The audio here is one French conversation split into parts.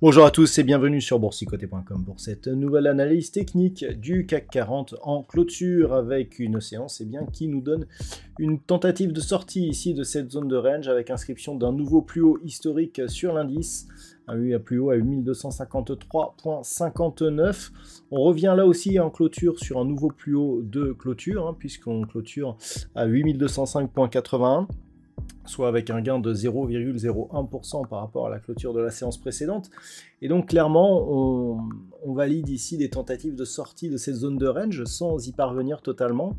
Bonjour à tous et bienvenue sur boursicoté.com pour cette nouvelle analyse technique du CAC 40 en clôture avec une séance qui nous donne une tentative de sortie ici de cette zone de range avec inscription d'un nouveau plus haut historique sur l'indice, un plus haut à 8253,59. On revient là aussi en clôture sur un nouveau plus haut de clôture puisqu'on clôture à 8205,81. Soit avec un gain de 0,01% par rapport à la clôture de la séance précédente. Et donc clairement, on valide ici des tentatives de sortie de cette zone de range sans y parvenir totalement.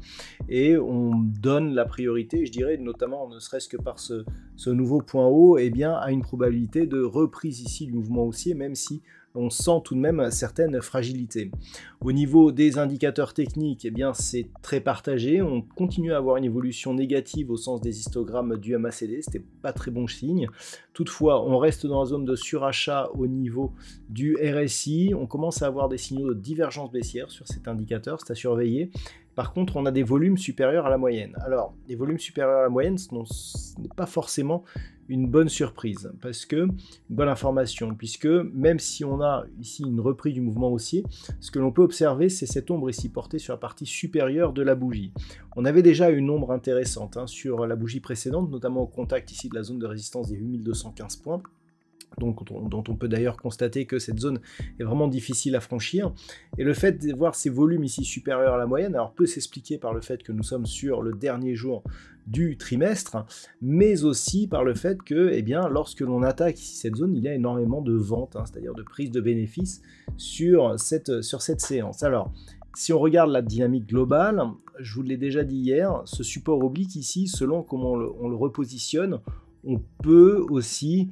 Et on donne la priorité, je dirais, notamment ne serait-ce que par ce nouveau point haut, à une probabilité de reprise ici du mouvement haussier, même si on sent tout de même certaines fragilités. Au niveau des indicateurs techniques, c'est très partagé. On continue à avoir une évolution négative au sens des histogrammes du MACD. C'était pas très bon signe. Toutefois, on reste dans la zone de surachat au niveau du RSI. On commence à avoir des signaux de divergence baissière sur cet indicateur. C'est à surveiller. Par contre, on a des volumes supérieurs à la moyenne. Alors, des volumes supérieurs à la moyenne, ce n'est pas forcément une bonne surprise, parce que, une bonne information, puisque même si on a ici une reprise du mouvement haussier, ce que l'on peut observer, c'est cette ombre ici portée sur la partie supérieure de la bougie. On avait déjà une ombre intéressante sur la bougie précédente, notamment au contact ici de la zone de résistance des 8215 points. Dont on peut d'ailleurs constater que cette zone est vraiment difficile à franchir. Et le fait de voir ces volumes ici supérieurs à la moyenne, alors peut s'expliquer par le fait que nous sommes sur le dernier jour du trimestre, mais aussi par le fait que, lorsque l'on attaque ici cette zone, il y a énormément de ventes, c'est-à-dire de prise de bénéfices sur cette séance. Alors, si on regarde la dynamique globale, je vous l'ai déjà dit hier, ce support oblique ici, selon comment on le repositionne, on peut aussi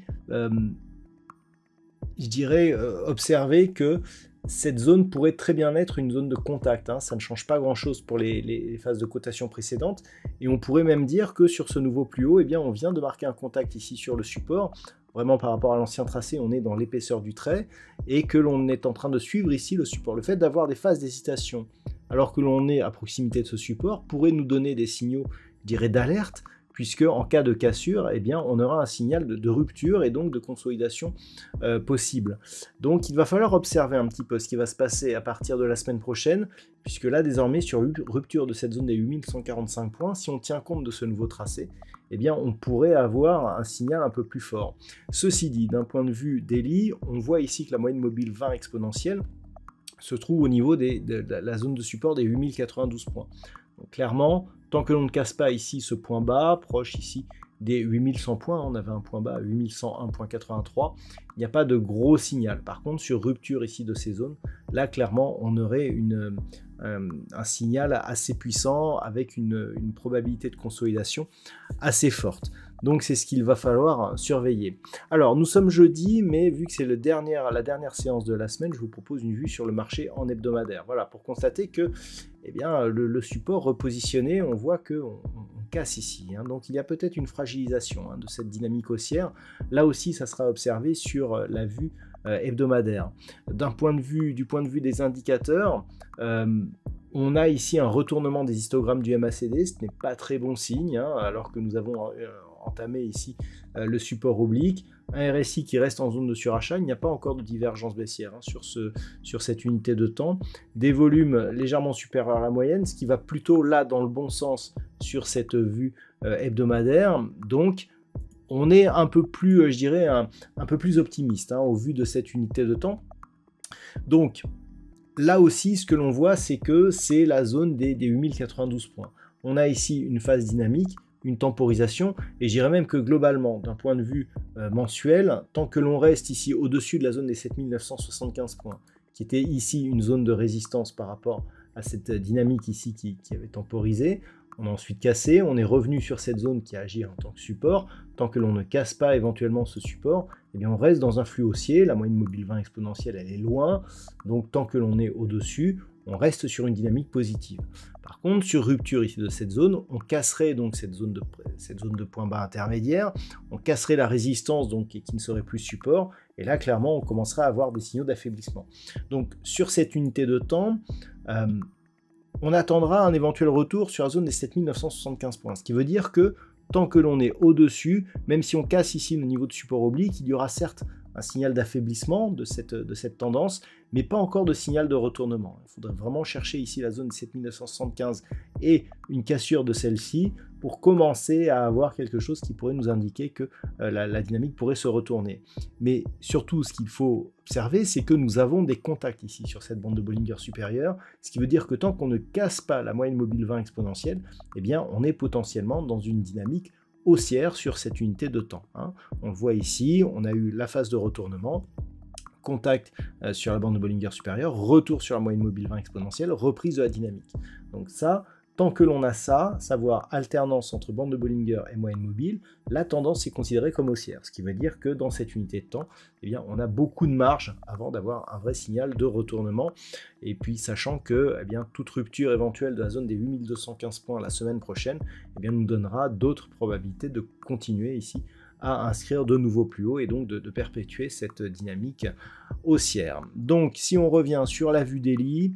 observer que cette zone pourrait très bien être une zone de contact. Ça ne change pas grand-chose pour les phases de cotation précédentes. Et on pourrait même dire que sur ce nouveau plus haut, on vient de marquer un contact ici sur le support. Vraiment par rapport à l'ancien tracé, on est dans l'épaisseur du trait et que l'on est en train de suivre ici le support. Le fait d'avoir des phases d'hésitation alors que l'on est à proximité de ce support pourrait nous donner des signaux, d'alerte, puisque en cas de cassure, on aura un signal de rupture et donc de consolidation possible. Donc il va falloir observer un petit peu ce qui va se passer à partir de la semaine prochaine, puisque là désormais sur rupture de cette zone des 8145 points, si on tient compte de ce nouveau tracé, on pourrait avoir un signal un peu plus fort. Ceci dit, d'un point de vue daily, on voit ici que la moyenne mobile 20 exponentielle se trouve au niveau de la zone de support des 8092 points. Donc clairement, tant que l'on ne casse pas ici ce point bas, proche ici des 8100 points, on avait un point bas à 8101.83, il n'y a pas de gros signal. Par contre, sur rupture ici de ces zones, là clairement on aurait un signal assez puissant avec une probabilité de consolidation assez forte. Donc c'est ce qu'il va falloir surveiller. Alors nous sommes jeudi, mais vu que c'est la dernière séance de la semaine, je vous propose une vue sur le marché en hebdomadaire. Voilà, pour constater que le support repositionné, on voit qu'on casse ici. Donc il y a peut-être une fragilisation de cette dynamique haussière. Là aussi, ça sera observé sur la vue hebdomadaire. Du point de vue des indicateurs, on a ici un retournement des histogrammes du MACD, ce n'est pas très bon signe, alors que nous avons entamé ici le support oblique, un RSI qui reste en zone de surachat, il n'y a pas encore de divergence baissière sur cette unité de temps, des volumes légèrement supérieurs à la moyenne, ce qui va plutôt là dans le bon sens sur cette vue hebdomadaire, donc on est un peu plus, un peu plus optimiste au vu de cette unité de temps. Donc là aussi, ce que l'on voit, c'est que c'est la zone des 8092 points. On a ici une phase dynamique, une temporisation, et je dirais même que globalement, d'un point de vue mensuel, tant que l'on reste ici au-dessus de la zone des 7975 points, qui était ici une zone de résistance par rapport à cette dynamique ici qui avait temporisé, on a ensuite cassé, on est revenu sur cette zone qui agit en tant que support. Tant que l'on ne casse pas éventuellement ce support, on reste dans un flux haussier. La moyenne mobile 20 exponentielle, elle est loin. Donc tant que l'on est au-dessus, on reste sur une dynamique positive. Par contre, sur rupture ici de cette zone, on casserait donc cette zone de point bas intermédiaire, on casserait la résistance donc qui ne serait plus support, et là clairement on commencerait à avoir des signaux d'affaiblissement. Donc sur cette unité de temps, on attendra un éventuel retour sur la zone des 7975 points, ce qui veut dire que tant que l'on est au-dessus, même si on casse ici le niveau de support oblique, il y aura certes un signal d'affaiblissement de cette tendance, mais pas encore de signal de retournement. Il faudrait vraiment chercher ici la zone de 7975 et une cassure de celle-ci pour commencer à avoir quelque chose qui pourrait nous indiquer que la dynamique pourrait se retourner. Mais surtout, ce qu'il faut observer, c'est que nous avons des contacts ici sur cette bande de Bollinger supérieure, ce qui veut dire que tant qu'on ne casse pas la moyenne mobile 20 exponentielle, eh bien, on est potentiellement dans une dynamique haussière sur cette unité de temps. On le voit ici, on a eu la phase de retournement, contact sur la bande de Bollinger supérieure, retour sur la moyenne mobile 20 exponentielle, reprise de la dynamique. Donc ça, tant que l'on a ça, savoir alternance entre bande de Bollinger et moyenne mobile, la tendance est considérée comme haussière, ce qui veut dire que dans cette unité de temps, eh bien, on a beaucoup de marge avant d'avoir un vrai signal de retournement. Et puis sachant que eh bien, toute rupture éventuelle de la zone des 8215 points la semaine prochaine eh bien, nous donnera d'autres probabilités de continuer ici à inscrire de nouveaux plus hauts et donc de perpétuer cette dynamique haussière. Donc si on revient sur la vue daily,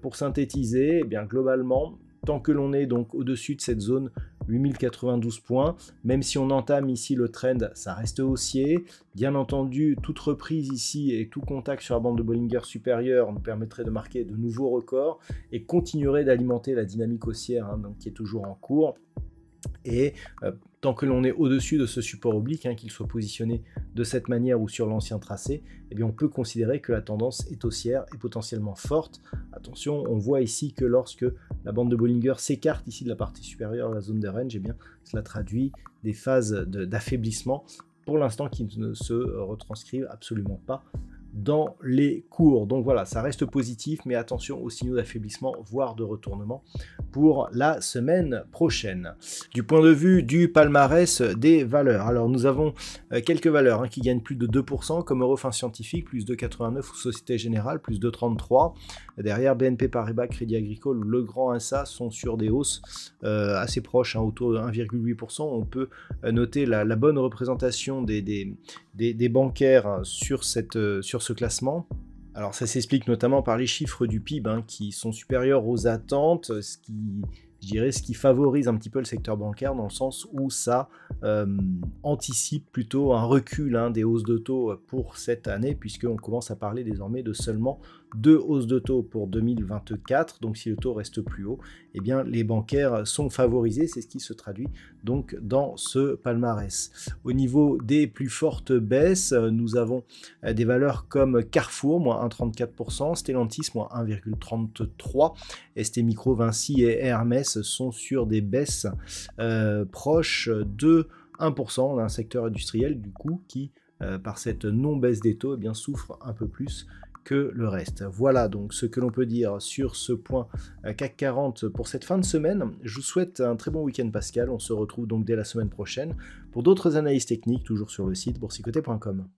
pour synthétiser, eh bien, globalement, tant que l'on est donc au-dessus de cette zone 8092 points, même si on entame ici le trend, ça reste haussier. Bien entendu, toute reprise ici et tout contact sur la bande de Bollinger supérieure nous permettrait de marquer de nouveaux records et continuerait d'alimenter la dynamique haussière donc, qui est toujours en cours. Et tant que l'on est au-dessus de ce support oblique, qu'il soit positionné de cette manière ou sur l'ancien tracé, eh bien on peut considérer que la tendance est haussière et potentiellement forte. Attention, on voit ici que lorsque la bande de Bollinger s'écarte ici de la partie supérieure de la zone de range, eh bien cela traduit des phases d'affaiblissement, pour l'instant qui ne se retranscrivent absolument pas dans les cours. Donc voilà, ça reste positif, mais attention aux signaux d'affaiblissement, voire de retournement pour la semaine prochaine. Du point de vue du palmarès des valeurs, alors nous avons quelques valeurs qui gagnent plus de 2%, comme Eurofins Scientifique, plus de 89, ou Société Générale, plus de 33. Derrière, BNP Paribas, Crédit Agricole ou Legrand SA sont sur des hausses assez proches, autour de 1,8%. On peut noter la bonne représentation des bancaires sur ce classement. Alors ça s'explique notamment par les chiffres du PIB qui sont supérieurs aux attentes, ce qui favorise un petit peu le secteur bancaire dans le sens où ça anticipe plutôt un recul des hausses de taux pour cette année, puisqu'on commence à parler désormais de seulement 2 hausses de taux pour 2024. Donc si le taux reste plus haut, eh bien les bancaires sont favorisés, c'est ce qui se traduit donc dans ce palmarès. Au niveau des plus fortes baisses, nous avons des valeurs comme Carrefour, moins 1,34%, Stellantis, moins 1,33%, ST Micro, Vinci et Hermès sont sur des baisses proches de 1%. On a un secteur industriel du coup qui, par cette non-baisse des taux, souffre un peu plus que le reste. Voilà donc ce que l'on peut dire sur ce point CAC 40 pour cette fin de semaine. Je vous souhaite un très bon week-end Pascal. On se retrouve donc dès la semaine prochaine pour d'autres analyses techniques, toujours sur le site boursicoté.com.